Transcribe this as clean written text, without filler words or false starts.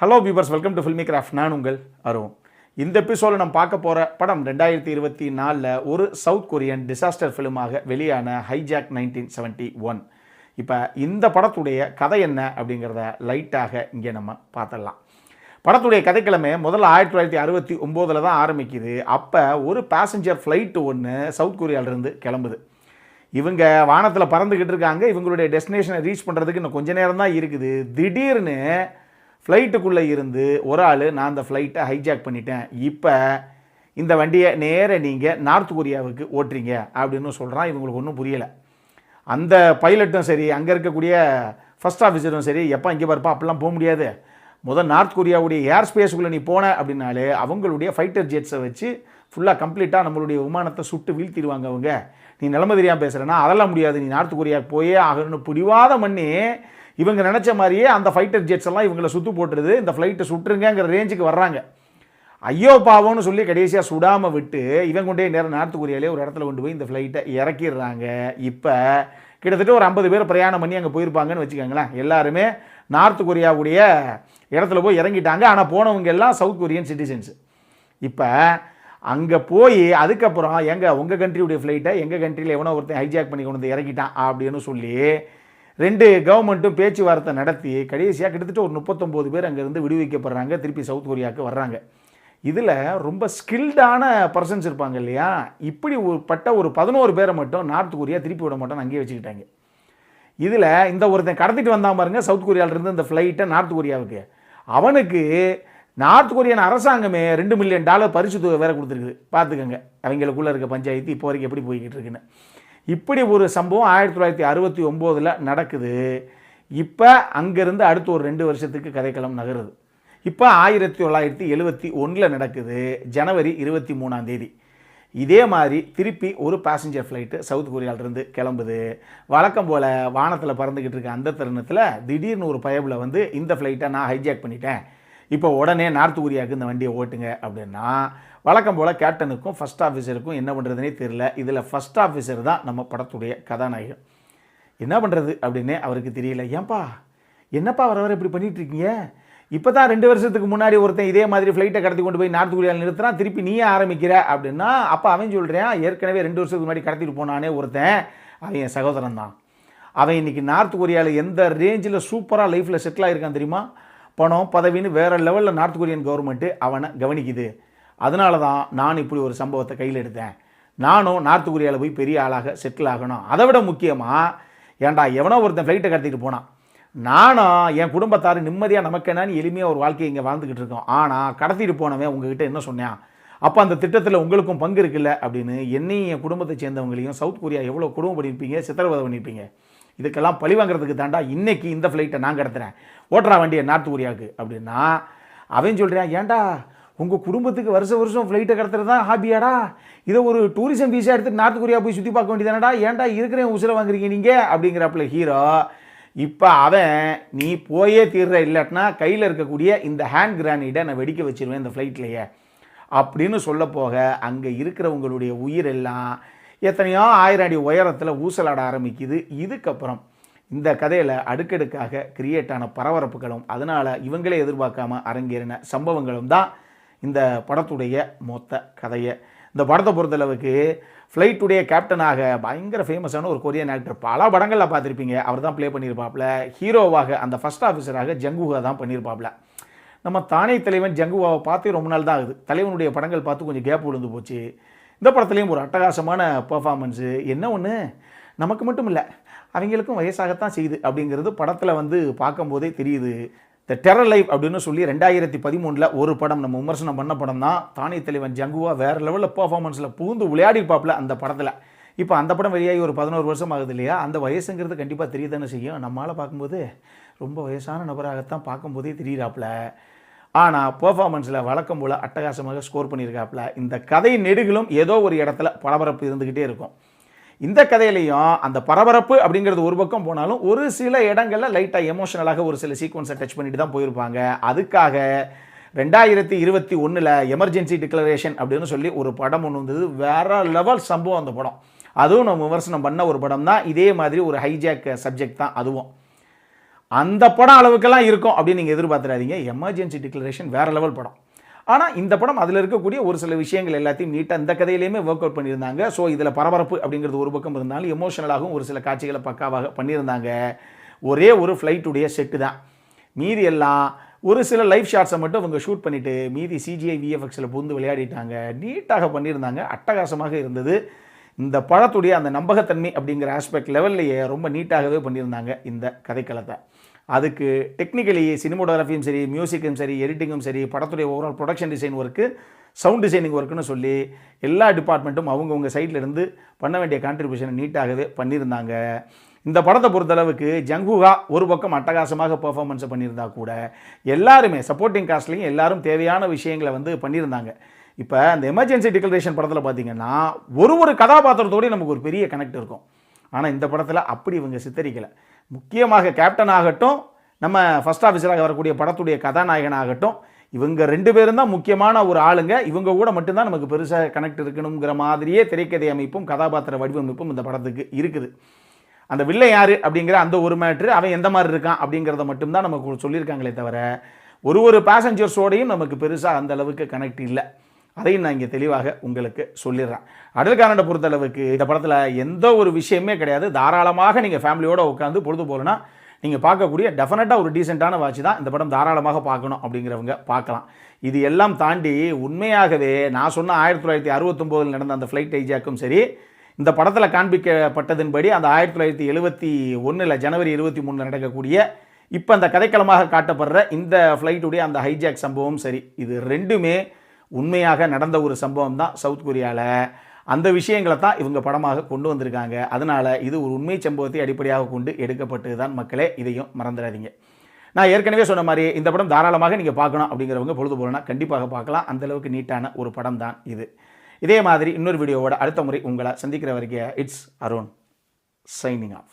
Hello viewers, welcome to filmi craft. நான் உங்கள் அருண். இந்த எபிசோடில் நம்ம பார்க்க போகிற படம் 2024 ஒரு சவுத் கொரியன் டிசாஸ்டர் ஃபிலிமாக வெளியான ஹைஜாக் 1971. இப்போ இந்த படத்துடைய கதை என்ன அப்படிங்கிறத லைட்டாக இங்கே நம்ம பார்த்துடலாம். படத்துடைய கதைக்கிழமை முதல்ல 1969 தான் ஆரம்பிக்குது. அப்போ ஒரு பேசஞ்சர் ஃப்ளைட்டு ஒன்று சவுத் கொரியாவிலிருந்து கிளம்புது. இவங்க வானத்தில் பறந்துக்கிட்டு இருக்காங்க. இவங்களுடைய டெஸ்டினேஷனை ரீச் பண்ணுறதுக்கு இன்னும் கொஞ்ச நேரம் தான் இருக்குது. திடீர்னு ஃப்ளைட்டுக்குள்ளே இருந்து ஒரு ஆள், நான் அந்த ஃப்ளைட்டை ஹைஜாக் பண்ணிட்டேன், இப்போ இந்த வண்டியை நேர நீங்கள் நார்த் கொரியாவுக்கு ஓட்டுறீங்க அப்படின்னு சொல்கிறான். இவங்களுக்கு ஒன்றும் புரியலை. அந்த பைலட்டும் சரி, அங்கே இருக்கக்கூடிய ஃபர்ஸ்ட் ஆஃபீஸரும் சரி, எப்போ இங்கே பார்ப்பா அப்படிலாம் போக முடியாது, முதல் நார்த் கொரியாவுடைய ஏர் ஸ்பேஸுக்குள்ளே நீ போன அப்படின்னாலே அவங்களுடைய ஃபைட்டர் ஜெட்ஸை வச்சு ஃபுல்லாக கம்ப்ளீட்டாக நம்மளுடைய விமானத்தை சுட்டு வீழ்த்திடுவாங்க. அவங்க நீ நிலைமை தெரியாமல் பேசுகிறேன்னா அதெல்லாம் முடியாது, நீ நார்த் கொரியாவுக்கு போயே ஆகணும்னு பிடிவாதம் பண்ணி இவங்க நினச்ச மாதிரியே அந்த ஃபைட்டர் ஜெட்ஸ் எல்லாம் இவங்களை சுற்று போட்டுருது. இந்த ஃப்ளைட்டை சுட்டுருங்கிற ரேஞ்சுக்கு வர்றாங்க. ஐயோ பாவம்னு சொல்லி கடைசியாக சுடாமல் விட்டு இவங்க கொண்டே நேரம் நார்த் கொரியாலே ஒரு இடத்துல கொண்டு போய் இந்த ஃப்ளைட்டை இறக்கிடுறாங்க. இப்போ கிட்டத்தட்ட ஒரு 50 பேர் பிரயாணம் பண்ணி அங்கே போயிருப்பாங்கன்னு வச்சுக்கோங்களேன். எல்லாருமே நார்த் கொரியாவுடைய இடத்துல போய் இறங்கிட்டாங்க. ஆனால் போனவங்க எல்லாம் சவுத் கொரியன் சிட்டிசன்ஸ். இப்போ அங்கே போய் அதுக்கப்புறம் உங்கள் கண்ட்ரியுடைய ஃப்ளைட்டை எங்கள் கண்ட்ரியில் எவனோ ஒருத்தன் ஹைஜாக் பண்ணி கொண்டு வந்து இறக்கிட்டான் அப்படின்னு சொல்லி ரெண்டு கவர்மெண்ட்டும் பேச்சுவார்த்தை நடத்தி கடைசியாக கிட்டத்தட்ட ஒரு 39 பேர் அங்கேருந்து விடுவிக்கப்படுறாங்க. திருப்பி சவுத் கொரியாவுக்கு வர்றாங்க. இதில் ரொம்ப ஸ்கில்டான பர்சன்ஸ் இருப்பாங்க இல்லையா, இப்படி ஒரு 11 பேரை மட்டும் நார்த் கொரியா திருப்பி விட மாட்டோம்னு அங்கேயே வச்சுக்கிட்டாங்க. இதில் இந்த ஒருத்தன் கடத்திட்டு வந்தான் பாருங்க சவுத் கொரியாவிலிருந்து இந்த ஃப்ளைட்டை நார்த் கொரியாவுக்கு, அவனுக்கு நார்த் கொரியன் அரசாங்கமே $2 மில்லியன் பரிசு தொகை வேறு கொடுத்துருக்குது. பார்த்துக்கோங்க அவங்களுக்குள்ளே இருக்க பஞ்சாயத்து இப்போ வரைக்கும் எப்படி போய்கிட்டு இருக்குன்னு. இப்படி ஒரு சம்பவம் 1969 நடக்குது. இப்போ அங்கேருந்து அடுத்து ஒரு 2 வருஷத்துக்கு கதைக்களம் நகருது. இப்போ 1971 நடக்குது. ஜனவரி 23 இதே மாதிரி திருப்பி ஒரு பேசஞ்சர் ஃப்ளைட்டு சவுத் கொரியாவிலிருந்து கிளம்புது. வழக்கம் போல் வானத்தில் பறந்துக்கிட்டு இருக்க அந்த தருணத்தில் திடீர்னு ஒரு பயபில் வந்து இந்த ஃப்ளைட்டை நான் ஹைஜாக் பண்ணிட்டேன், இப்போ உடனே நார்த் கொரியாவுக்கு இந்த வண்டியை ஓட்டுங்க அப்படின்னா, வழக்கம் போல் கேப்டனுக்கும் ஃபர்ஸ்ட் ஆஃபீஸருக்கும் என்ன பண்ணுறதுனே தெரியல. இதில் ஃபர்ஸ்ட் ஆஃபீஸர் தான் நம்ம படத்துடைய கதாநாயகன். என்ன பண்ணுறது அப்படின்னே அவருக்கு தெரியல. என்னப்பா வர இப்படி பண்ணிகிட்ருக்கீங்க, இப்போ தான் 2 வருஷத்துக்கு முன்னாடி ஒருத்தன் இதே மாதிரி ஃப்ளைட்டை கடத்தி கொண்டு போய் நார்த் கொரியாவில் நிறுத்துறான், திருப்பி நீயே ஆரம்பிக்கிற அப்படின்னா, அப்போ அவன் சொல்கிறேன், ஏற்கனவே 2 வருஷத்துக்கு முன்னாடி கடத்திட்டு போனானே ஒருத்தன், அவன் என் சகோதரன் தான். அவன் இன்றைக்கி நார்த் கொரியாவில் எந்த ரேஞ்சில் சூப்பராக லைஃப்பில் செட்டில் ஆகிருக்கான் தெரியுமா. பணம் பதவின்னு வேறு லெவலில் நார்த் கொரியன் கவர்மெண்ட்டு அவனை கவனிக்குது. அதனால தான் நான் இப்படி ஒரு சம்பவத்தை கையில் எடுத்தேன். நானும் நார்த் கொரியாவில் போய் பெரிய ஆளாக செட்டில் ஆகணும். அதை விட முக்கியமாக, ஏன்டா எவனோ ஒருத்தன் ஃப்ளைட்டை கடத்திட்டு போனான், நானும் என் குடும்பத்தார் நிம்மதியாக நமக்கு என்னன்னு எளிமையாக ஒரு வாழ்க்கையை இங்கே வாழ்ந்துக்கிட்டு இருக்கோம். ஆனால் கடத்திட்டு போனவன் உங்ககிட்ட என்ன சொன்னான், அப்போ அந்த திட்டத்தில் உங்களுக்கும் பங்கு இருக்குல்ல அப்படின்னு என்னையும் என் குடும்பத்தை சேர்ந்தவங்களையும் சவுத் கொரியா எவ்வளோ குடும்பம் பண்ணியிருப்பீங்க, சித்திரவதை பண்ணியிருப்பீங்க. இதுக்கெல்லாம் பழி வாங்குறதுக்கு தாண்டா இன்றைக்கி இந்த ஃப்ளைட்டை நான் கடத்துகிறேன், ஓட்டுறா வண்டியை நார்த் கொரியாவுக்கு அப்படின்னா, அவன் சொல்கிறான், ஏன்டா உங்கள் குடும்பத்துக்கு வருஷம் ஃப்ளைட்டை கடத்துறது தான் ஹாபியாடா, இதை ஒரு டூரிசம் வீஸாக எடுத்துகிட்டு நார்த் கொரியா போய் சுற்றி பார்க்க வேண்டியதானடா, ஏன்டா இருக்கிறேன் உசுரை வாங்குறீங்க நீங்கள் அப்படிங்கிறப்பல ஹீரோ. இப்போ அவன் நீ போயே தீர்ற, இல்லாட்டினா கையில் இருக்கக்கூடிய இந்த ஹேண்ட் கிரானைடை நான் வெடிக்க வச்சிருவேன் இந்த ஃப்ளைட்லையே அப்படின்னு சொல்ல போக, அங்கே இருக்கிறவங்களுடைய உயிரெல்லாம் எத்தனையோ 1000 அடி உயரத்தில் ஊசலாட ஆரம்பிக்குது. இதுக்கப்புறம் இந்த கதையில் அடுக்கடுக்காக கிரியேட் ஆன பரபரப்புகளும் அதனால் இவங்களே எதிர்பார்க்காம அரங்கேறின சம்பவங்களும் தான் இந்த படத்துடைய மொத்த கதையை. இந்த படத்தை பொறுத்தளவுக்கு ஃப்ளைட்டுடைய கேப்டனாக பயங்கர ஃபேமஸான ஒரு கொரியன் ஆக்டர், பல படங்களில் பார்த்துருப்பீங்க, அவர் தான் ப்ளே பண்ணியிருப்பாப்புல. ஹீரோவாக அந்த ஃபர்ஸ்ட் ஆஃபீஸராக ஜங்குவா தான் பண்ணியிருப்பாப்புல. நம்ம தானே தலைவன் ஜங்குவாவை பார்த்து ரொம்ப நாள் தான் ஆகுது. தலைவனுடைய படங்கள் பார்த்து கொஞ்சம் கேப் விழுந்து போச்சு. இந்த படத்துலேயும் ஒரு அட்டகாசமான பெர்ஃபார்மன்ஸு. என்ன ஒன்று, நமக்கு மட்டும் இல்லை அவங்களுக்கும் வயசாகத்தான் செய்யுது அப்படிங்கிறது படத்தில் வந்து பார்க்கும்போதே தெரியுது. த டெரர் லைஃப் அப்படின்னு சொல்லி 2013 ஒரு படம் நம்ம விமர்சனம் பண்ண படம் தான். தானே தலைவன் ஜங்குவா வேறு லெவலில் பெர்ஃபார்மன்ஸில் பூந்து விளையாடிப்பாப்பில் அந்த படத்தில். இப்போ அந்த படம் வெளியாகி ஒரு 11 வருஷம் ஆகுது இல்லையா. அந்த வயசுங்கிறது கண்டிப்பாக தெரியதானே செய்யும். நம்மளால் பார்க்கும்போது ரொம்ப வயசான நபராகத்தான் பார்க்கும்போதே தெரிகிறாப்புல. ஆனால் பெர்ஃபார்மன்ஸில் வழக்கம் போல் அட்டகாசமாக ஸ்கோர் பண்ணியிருக்காப்புல. இந்த கதை நெடுகிலும் ஏதோ ஒரு இடத்துல பரபரப்பு இருந்துக்கிட்டே இருக்கும். இந்த கதையிலையும் அந்த பரபரப்பு அப்படிங்கிறது ஒரு பக்கம் போனாலும் ஒரு சில இடங்களில் லைட்டாக எமோஷனலாக ஒரு சில சீக்வன்ஸை டச் பண்ணிட்டு தான் போயிருப்பாங்க. அதுக்காக 2021 எமர்ஜென்சி டிக்ளரேஷன் அப்படின்னு சொல்லி ஒரு படம் ஒன்று வந்தது. வேற லெவல் சம்பவம் அந்த படம். அதுவும் நம்ம விமர்சனம் பண்ண ஒரு படம் தான். இதே மாதிரி ஒரு ஹைஜாக் சப்ஜெக்ட் தான் அதுவும். அந்த படம் அளவுக்கெல்லாம் இருக்கும் அப்படின்னு நீங்கள் எதிர்பார்த்துறாதீங்க. எமர்ஜென்சி டிக்ளரேஷன் வேறு லெவல் படம். ஆனால் இந்த படம் அதில் இருக்கக்கூடிய ஒரு சில விஷயங்கள் எல்லாத்தையும் நீட்டாக இந்த கதையிலையுமே ஒர்க் அவுட் பண்ணியிருந்தாங்க. ஸோ இதில் பரபரப்பு அப்படிங்கிறது ஒரு பக்கம் இருந்தாலும் எமோஷனலாகவும் ஒரு சில காட்சிகளை பக்காவாக பண்ணியிருந்தாங்க. ஒரே ஒரு ஃப்ளைட்டுடைய செட்டு தான், மீதி எல்லாம் ஒரு சில லைவ் ஷாட்ஸை மட்டும் அவங்க ஷூட் பண்ணிவிட்டு மீதி சிஜிஐ விஎஃப்எக்ஸில் புகுந்து விளையாடிட்டாங்க. நீட்டாக பண்ணியிருந்தாங்க, அட்டகாசமாக இருந்தது. இந்த படத்துடைய அந்த நம்பகத்தன்மை அப்படிங்கிற ஆஸ்பெக்ட் லெவல்லையே ரொம்ப நீட்டாகவே பண்ணியிருந்தாங்க இந்த கதைக்களத்தை. அதுக்கு டெக்னிக்கலி சினிமோட்டோகிராஃபியும் சரி, மியூசிக்கும் சரி, எடிட்டிங்கும் சரி, படத்துடைய overall production design work, sound designing ஒர்க்குன்னு சொல்லி எல்லா டிபார்ட்மெண்ட்டும் அவங்கவுங்க சைடில் இருந்து பண்ண வேண்டிய கான்ட்ரிபியூஷனை நீட்டாகவே பண்ணியிருந்தாங்க. இந்த படத்தை பொறுத்தளவுக்கு ஜங்ஹூகா ஒரு பக்கம் அட்டகாசமாக பெர்ஃபார்மன்ஸை பண்ணியிருந்தா கூட எல்லாருமே சப்போர்ட்டிங் காஸ்ட்லையும் எல்லாரும் தேவையான விஷயங்களை வந்து பண்ணியிருந்தாங்க. இப்போ அந்த எமர்ஜென்சி டிக்ளரேஷன் படத்தில் பார்த்தீங்கன்னா ஒரு கதாபாத்திரத்தோடய நமக்கு ஒரு பெரிய கனெக்ட் இருக்கும். ஆனால் இந்த படத்தில் அப்படி இவங்க சித்தரிக்கலை. முக்கியமாக கேப்டன் ஆகட்டும், நம்ம ஃபர்ஸ்ட் ஆஃபீஸராக வரக்கூடிய படத்துடைய கதாநாயகன் ஆகட்டும், இவங்க 2 பேரும் தான் முக்கியமான ஒரு ஆளுங்க. இவங்க கூட மட்டும்தான் நமக்கு பெருசாக கனெக்ட் இருக்கணுங்கிற மாதிரியே திரைக்கதை அமைப்பும் கதாபாத்திர வடிவமைப்பும் இந்த படத்துக்கு இருக்குது. அந்த வில்லை யார் அப்படிங்கிற அந்த ஒரு மேட்ரு, அவன் எந்த மாதிரி இருக்கான் அப்படிங்கிறத மட்டும்தான் நமக்கு சொல்லியிருக்காங்களே தவிர ஒரு பேசஞ்சர்ஸோடையும் நமக்கு பெருசாக அந்த அளவுக்கு கனெக்ட் இல்லை. அதையும் நான் இங்கே தெளிவாக உங்களுக்கு சொல்லிடுறேன். அடல்காரனை பொறுத்தளவுக்கு இந்த படத்தில் எந்த ஒரு விஷயமே கிடையாது. தாராளமாக நீங்கள் ஃபேமிலியோடு உட்காந்து பொழுது போலனா நீங்கள் பார்க்கக்கூடிய டெஃபினட்டாக ஒரு டீசெண்டான வாட்ச் தான். இந்த படம் தாராளமாக பார்க்கணும் அப்படிங்கிறவங்க பார்க்கலாம். இது எல்லாம் தாண்டி உண்மையாகவே நான் சொன்ன 1969 நடந்த அந்த ஃப்ளைட் ஹைஜாக்கும் சரி, இந்த படத்தில் காண்பிக்கப்பட்டதின்படி அந்த 1971 ஜனவரி 23 நடக்கக்கூடிய இப்போ அந்த கதைக்களமாக காட்டப்படுற இந்த ஃப்ளைட்டுடைய அந்த ஹைஜாக் சம்பவம் சரி, இது ரெண்டுமே உண்மையாக நடந்த ஒரு சம்பவம் தான் சவுத் கொரியாவில். அந்த விஷயங்களை தான் இவங்க படமாக கொண்டு வந்திருக்காங்க. அதனால் இது ஒரு உண்மை சம்பவத்தை அடிப்படையாக கொண்டு எடுக்கப்பட்டு தான் மக்களே, இதையும் மறந்துடாதீங்க. நான் ஏற்கனவே சொன்ன மாதிரி இந்த படம் தாராளமாக நீங்கள் பார்க்கணும் அப்படிங்கிறவங்க பொழுது போலனா கண்டிப்பாக பார்க்கலாம். அந்தளவுக்கு நீட்டான ஒரு படம் தான் இது. இதே மாதிரி இன்னொரு வீடியோவோட அடுத்த முறை உங்களை சந்திக்கிற வரைக்கும் இட்ஸ் அருண் சைனிங் ஆஃப்.